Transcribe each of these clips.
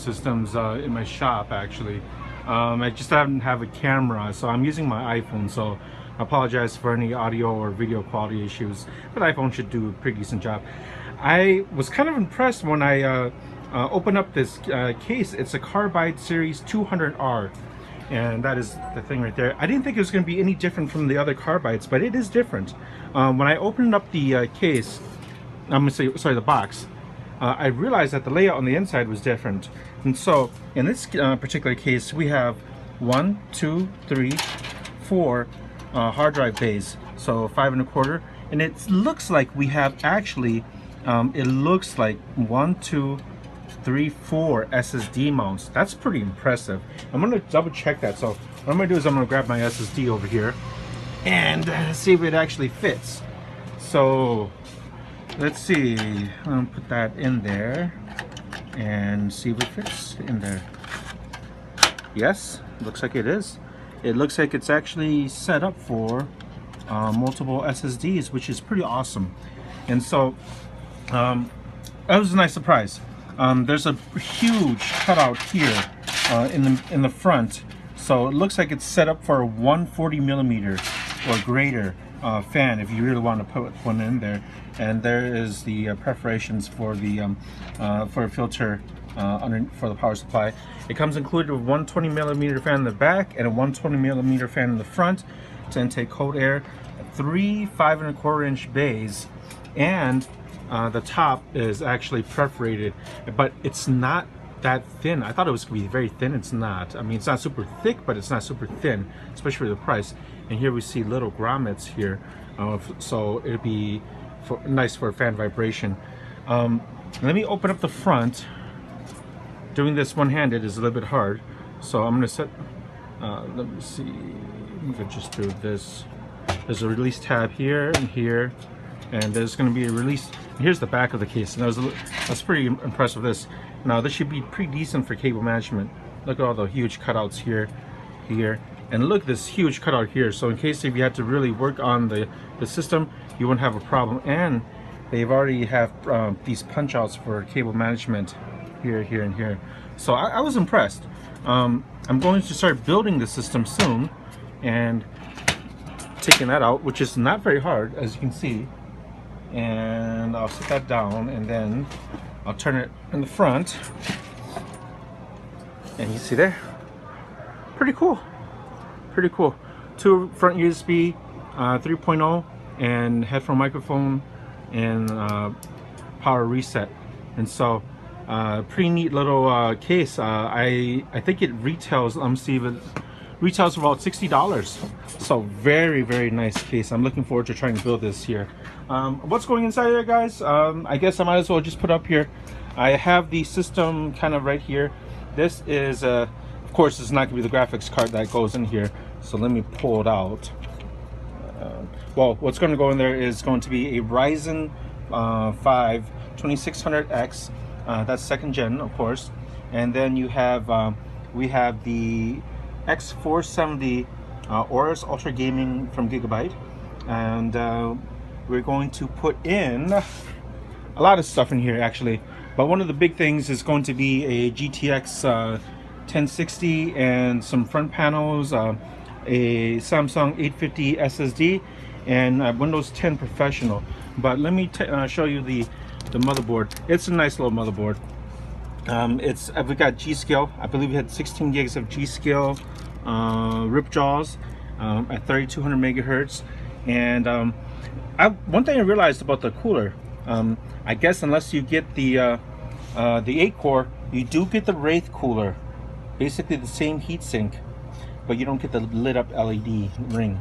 systems in my shop actually. I just haven't have a camera, so I'm using my iPhone, so I apologize for any audio or video quality issues, but iPhone should do a pretty decent job. I was kind of impressed when I opened up this case. It's a Carbide Series 200R, and that is the thing right there. I didn't think it was going to be any different from the other Carbides, but it is different. When I opened up the case, I'm going to say, sorry, the box, I realized that the layout on the inside was different. And so in this particular case, we have 1, 2, 3, 4 hard drive bays, so 5 1/4, and it looks like we have actually it looks like 1, 2, 3, 4 SSD mounts. That's pretty impressive. I'm going to double check that. So what I'm going to do is I'm going to grab my SSD over here and see if it actually fits. So let's see, I'm going to put that in there and see if it fits in there. Yes, looks like it is. It looks like it's actually set up for multiple SSDs, which is pretty awesome. And so that was a nice surprise. There's a huge cutout here in the front, so it looks like it's set up for a 140mm or greater fan if you really want to put one in there. And there is the perforations for the for a filter for the power supply. It comes included with 120mm fan in the back and a 120mm fan in the front to intake cold air, 3 5 1/4 inch bays, and the top is actually perforated, but it's not that thin. I thought it was going to be very thin. It's not. I mean, it's not super thick, but it's not super thin, especially for the price. And here we see little grommets here, so it'd be nice for fan vibration. Let me open up the front. Doing this one-handed is a little bit hard, so I'm going to set. Let me see. We could just do this. There's a release tab here and here, and there's going to be a release. Here's the back of the case, and I was pretty impressed with this. Now this should be pretty decent for cable management. Look at all the huge cutouts here, and look at this huge cutout here. So in case if you had to really work on the system, you wouldn't have a problem. And they've already have these punch outs for cable management here, here, and here. So I was impressed. I'm going to start building the system soon, and taking that out, which is not very hard, as you can see. And I'll set that down, and then I'll turn it in the front, and you see there, pretty cool, pretty cool. 2 front USB 3.0 and headphone microphone and power reset. And so pretty neat little case. I think it retails, retails for about $60. So very, very nice case. I'm looking forward to trying to build this here. What's going inside there, guys? I guess I might as well just put up here. I have the system kind of right here. This is of course it's not going to be the graphics card that goes in here, so let me pull it out. Well, what's going to go in there is going to be a Ryzen 5 2600X. That's 2nd gen, of course. And then you have we have the X470 Aorus Ultra Gaming from Gigabyte, and we're going to put in a lot of stuff in here actually, but one of the big things is going to be a GTX 1060 and some front panels, a Samsung 850 SSD, and Windows 10 Professional. But let me show you the motherboard. It's a nice little motherboard. We got Gskill. I believe we had 16 gigs of Gskill rip jaws at 3200 megahertz. And one thing I realized about the cooler, I guess unless you get the 8-core, you do get the Wraith cooler, basically the same heatsink, but you don't get the lit up LED ring.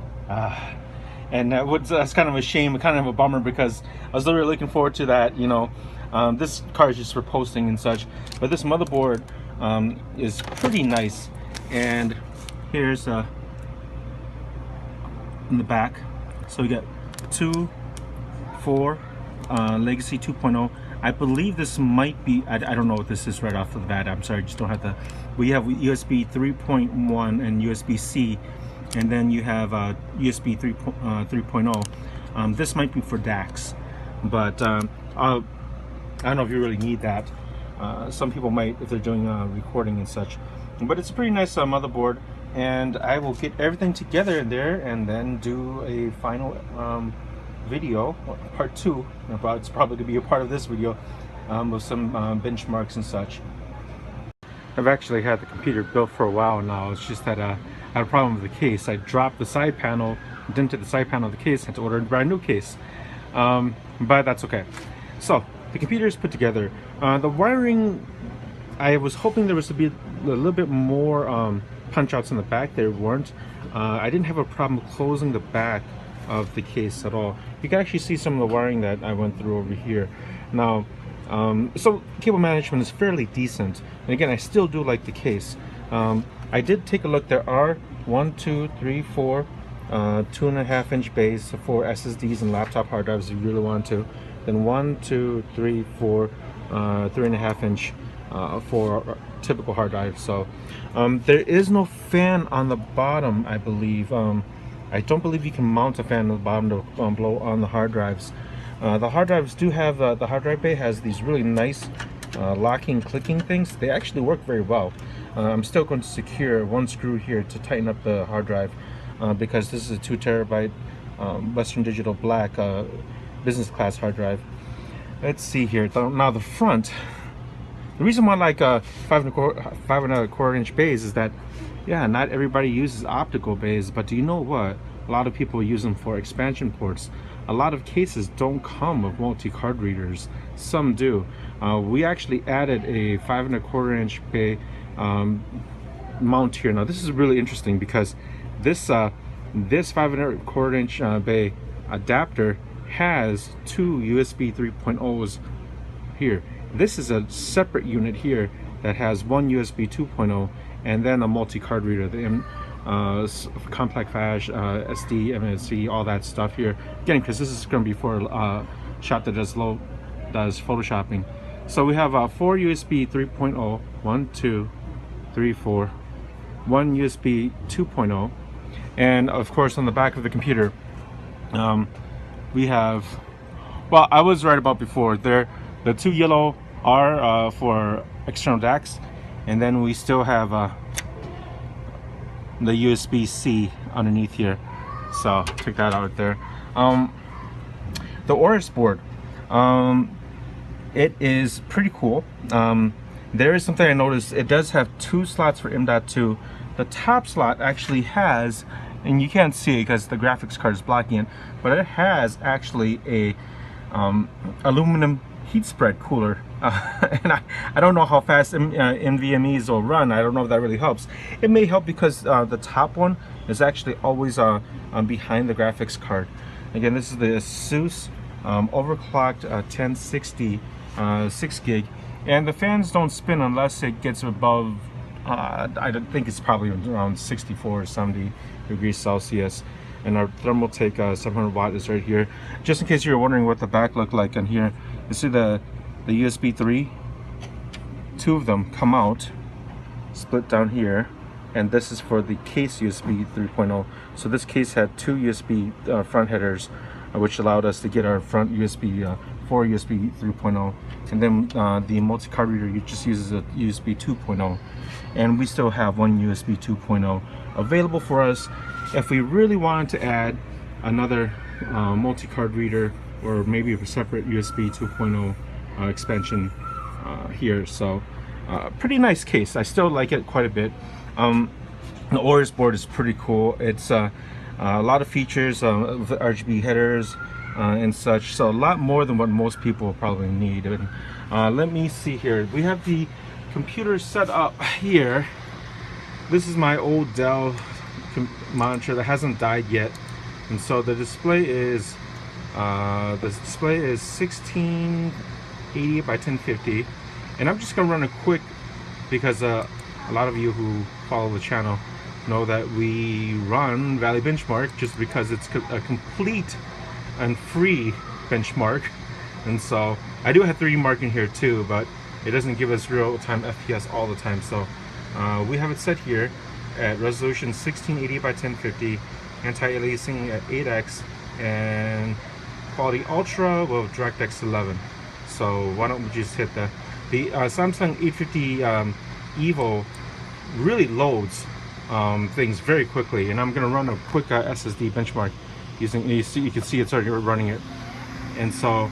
And that's kind of a shame, kind of a bummer, because I was literally looking forward to that. You know, this car is just for posting and such, but this motherboard is pretty nice. And here's in the back, so we got 2, 4 Legacy 2.0. I believe this might be, I don't know what this is right off the bat. I'm sorry, I just don't have the. We have USB 3.1 and USB-C, and then you have USB 3.0. This might be for DAX, but I don't know if you really need that. Some people might if they're doing recording and such. But it's a pretty nice motherboard, and I will get everything together in there and then do a final video, part 2. It's probably to be a part of this video with some benchmarks and such. I've actually had the computer built for a while now. It's just that I had a problem with the case. I dropped the side panel, dented the side panel of the case, had to order a brand new case. But that's okay. So the computer is put together. The wiring, I was hoping there was to be a little bit more punch outs in the back. There weren't. I didn't have a problem closing the back of the case at all. You can actually see some of the wiring that I went through over here. Now, so cable management is fairly decent, and again, I still do like the case. I did take a look. There are 1, 2, 3, 4 2.5-inch bays for SSDs and laptop hard drives if you really want to. Then 1, 2, 3, 4 3.5-inch for typical hard drives. So there is no fan on the bottom, I believe. I don't believe you can mount a fan on the bottom to blow on the hard drives. The hard drives do have, the hard drive bay has these really nice locking, clicking things. They actually work very well. I'm still going to secure one screw here to tighten up the hard drive because this is a 2 terabyte Western Digital Black business class hard drive. Let's see here. Now the front, the reason why I like 5.25-inch bays is that, yeah, not everybody uses optical bays, but do you know what? A lot of people use them for expansion ports. A lot of cases don't come with multi-card readers. Some do. We actually added a 5.25-inch bay mount here. Now this is really interesting because this 5.25-inch bay adapter has 2 USB 3.0s here. This is a separate unit here that has one USB 2.0 and then a multi-card reader, the compact flash, SD, MHZ, all that stuff here. Again, because this is going to be for a shop that does photoshopping. So we have 4 USB 3.0, 1, 2, 3, 4, 1 USB 2.0, and of course on the back of the computer we have, well, I was right about before there, the 2 yellow are for external DACs, and then we still have the USB-C underneath here, so take that out there. The Aorus board, it is pretty cool. There is something I noticed. It does have 2 slots for M.2. The top slot actually has, and you can't see it because the graphics card is blocking it, but it has actually a aluminum heat spread cooler. And I don't know how fast NVMEs will run. I don't know if that really helps. It may help because the top one is actually always behind the graphics card. Again, this is the Asus overclocked 1060 6 gig, and the fans don't spin unless it gets above I think it's probably around 64 or 70 degrees Celsius. And our Thermaltake 700 watt is right here. Just in case you're wondering what the back looked like on here, you see the USB 3, 2 of them come out, split down here, and this is for the case USB 3.0. So this case had 2 USB front headers, which allowed us to get our front USB 4 USB 3.0, and then the multi-card reader just uses a USB 2.0, and we still have one USB 2.0 available for us if we really wanted to add another multi-card reader or maybe a separate USB 2.0 expansion here. So pretty nice case. I still like it quite a bit. The Aorus board is pretty cool. It's a lot of features, with RGB headers and such, so a lot more than what most people probably need. And let me see here. We have the computer set up here. This is my old Dell monitor that hasn't died yet, and so the display is 1680 by 1050, and I'm just gonna run a quick, because a lot of you who follow the channel know that we run Valley Benchmark just because it's a complete and free benchmark. And so I do have 3D marking here too, but it doesn't give us real-time FPS all the time. So we have it set here at resolution 1680 by 1050, anti-aliasing at 8x, and quality ultra with DirectX 11. So why don't we just hit the The Samsung 850 Evo really loads things very quickly, and I'm going to run a quick SSD benchmark using, you can see it's already running it, and so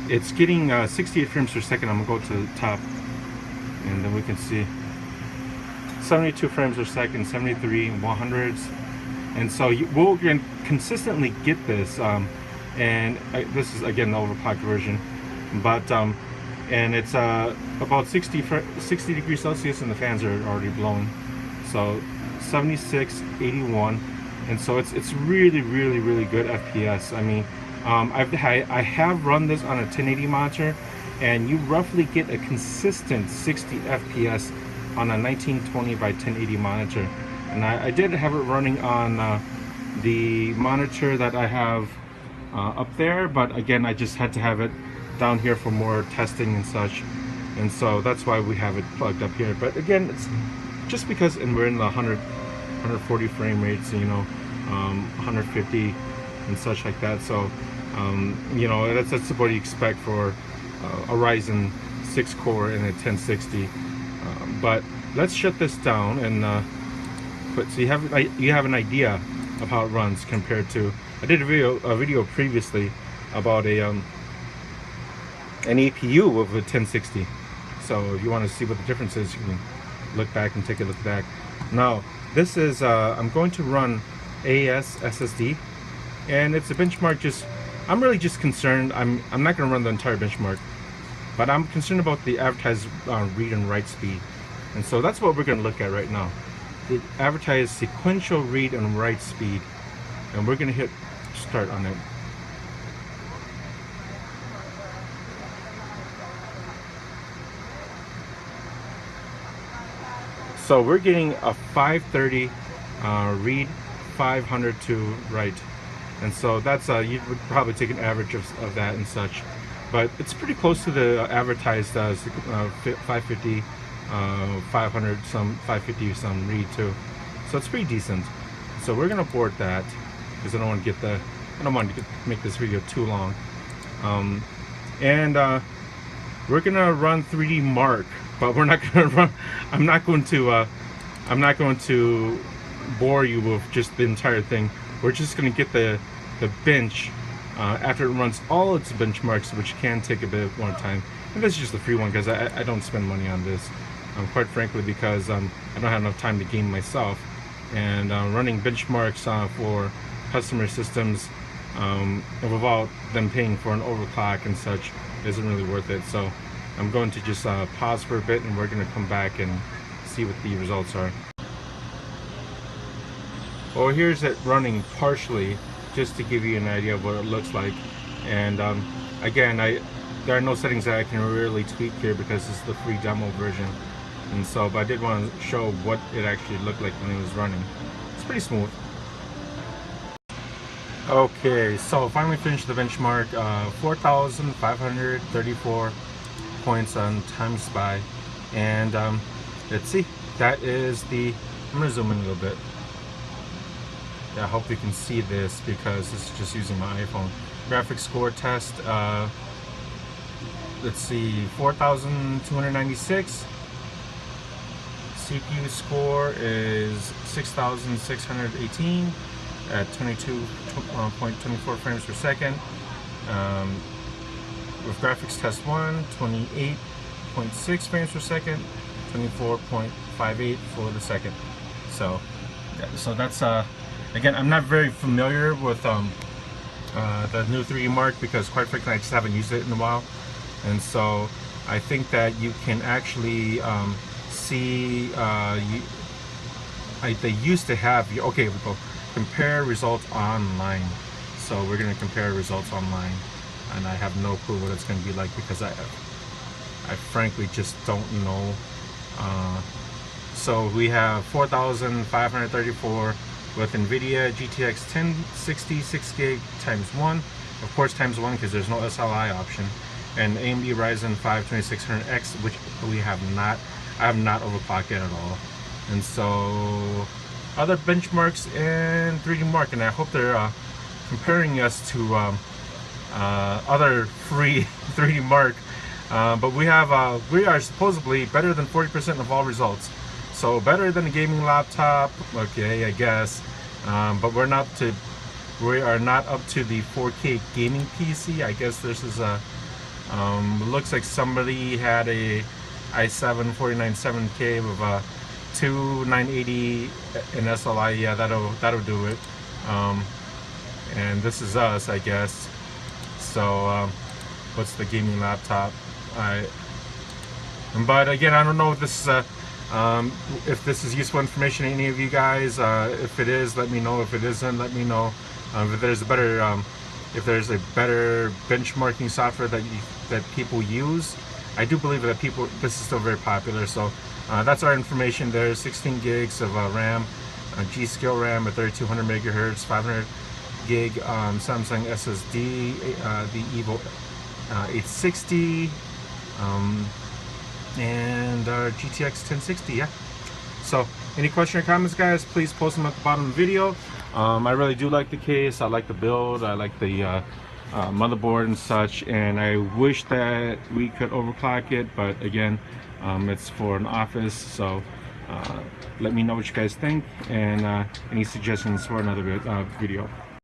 it's getting 68 frames per second. I'm going to go to the top, and then we can see 72 frames per second, 73, 100s, and so we'll consistently get this, and this is again the overclocked version, but and it's about 60 degrees Celsius, and the fans are already blowing, so 76, 81, and so it's really good FPS. I mean, I have run this on a 1080 monitor, and you roughly get a consistent 60 FPS on a 1920 by 1080 monitor. And I did have it running on the monitor that I have up there, but again, I just had to have it down here for more testing and such, and so that's why we have it plugged up here. But again, it's just because, and we're in the 140 frame rates, you know, 150 and such like that, so you know, that's what you expect for a Ryzen 6 core and a 1060. But let's shut this down, and so you have an idea of how it runs compared to, I did a video previously about an APU of a 1060. So if you want to see what the difference is, you can look back and take a look back. Now this is I'm going to run AES SSD, and it's a benchmark. I'm really just concerned, I'm not going to run the entire benchmark, but I'm concerned about the advertised read and write speed. And so that's what we're going to look at right now. The advertised sequential read and write speed, and we're going to hit start on it. So we're getting a 530 read, 500 to write, and so that's you would probably take an average of that and such, but it's pretty close to the advertised 550, 500 some, 550 some read too, so it's pretty decent. So we're gonna board that because I don't want to make this video too long, and we're gonna run 3D Mark, but we're not gonna run. I'm not going to bore you with just the entire thing. We're just gonna get the bench after it runs all its benchmarks, which can take a bit more time. And this is just the free one because I don't spend money on this, quite frankly, because I don't have enough time to game myself, and running benchmarks for customer systems without them paying for an overclock and such isn't really worth it. So I'm going to just pause for a bit, and we're going to come back and see what the results are. Well, here's it running partially, just to give you an idea of what it looks like. And again, there are no settings that I can really tweak here because this is the free demo version. And so, but I did want to show what it actually looked like when it was running. It's pretty smooth. Okay, so finally finished the benchmark. 4,534 points on time spy, and let's see, that is the, I'm gonna zoom in a little bit. Yeah, I hope you can see this because this is just using my iPhone. Graphics score test, let's see, 4,296. CPU score is 6,618 at 22.24 frames per second. With graphics test 1, 28.6 frames per second, 24.58 for the second. So, yeah, so that's again, I'm not very familiar with the new 3D Mark because, quite frankly, I just haven't used it in a while, and so I think that you can actually see they used to have, okay, we go compare results online. So we're going to compare results online, and I have no clue what it's going to be like because I frankly just don't know. So we have 4,534 with NVIDIA GTX 1060 6GB times 1, of course times 1 because there's no SLI option, and AMD Ryzen 5 2600X, which I have not overclocked it at all. And so other benchmarks in 3D Mark, and I hope they're comparing us to other free 3D Mark But we are supposedly better than 40% of all results. So better than a gaming laptop, okay, I guess. But we are not up to the 4K gaming PC. I guess this is a, looks like somebody had a i7 497K with a 2980 in SLI. Yeah, that'll do it. And this is us, I guess. So what's the gaming laptop? But again, I don't know if this is useful information to any of you guys. If it is, let me know. If it isn't, let me know. If there's a better benchmarking software that people use. I do believe that this is still very popular. So that's our information there. 16 gigs of RAM, Gskill RAM at 3200 megahertz, 500 gig Samsung SSD, the Evo 860, and GTX 1060. Yeah. So any question or comments, guys, please post them at the bottom of the video. I really do like the case. I like the build. I like the motherboard and such, and I wish that we could overclock it, but again, it's for an office. So let me know what you guys think, and any suggestions for another video.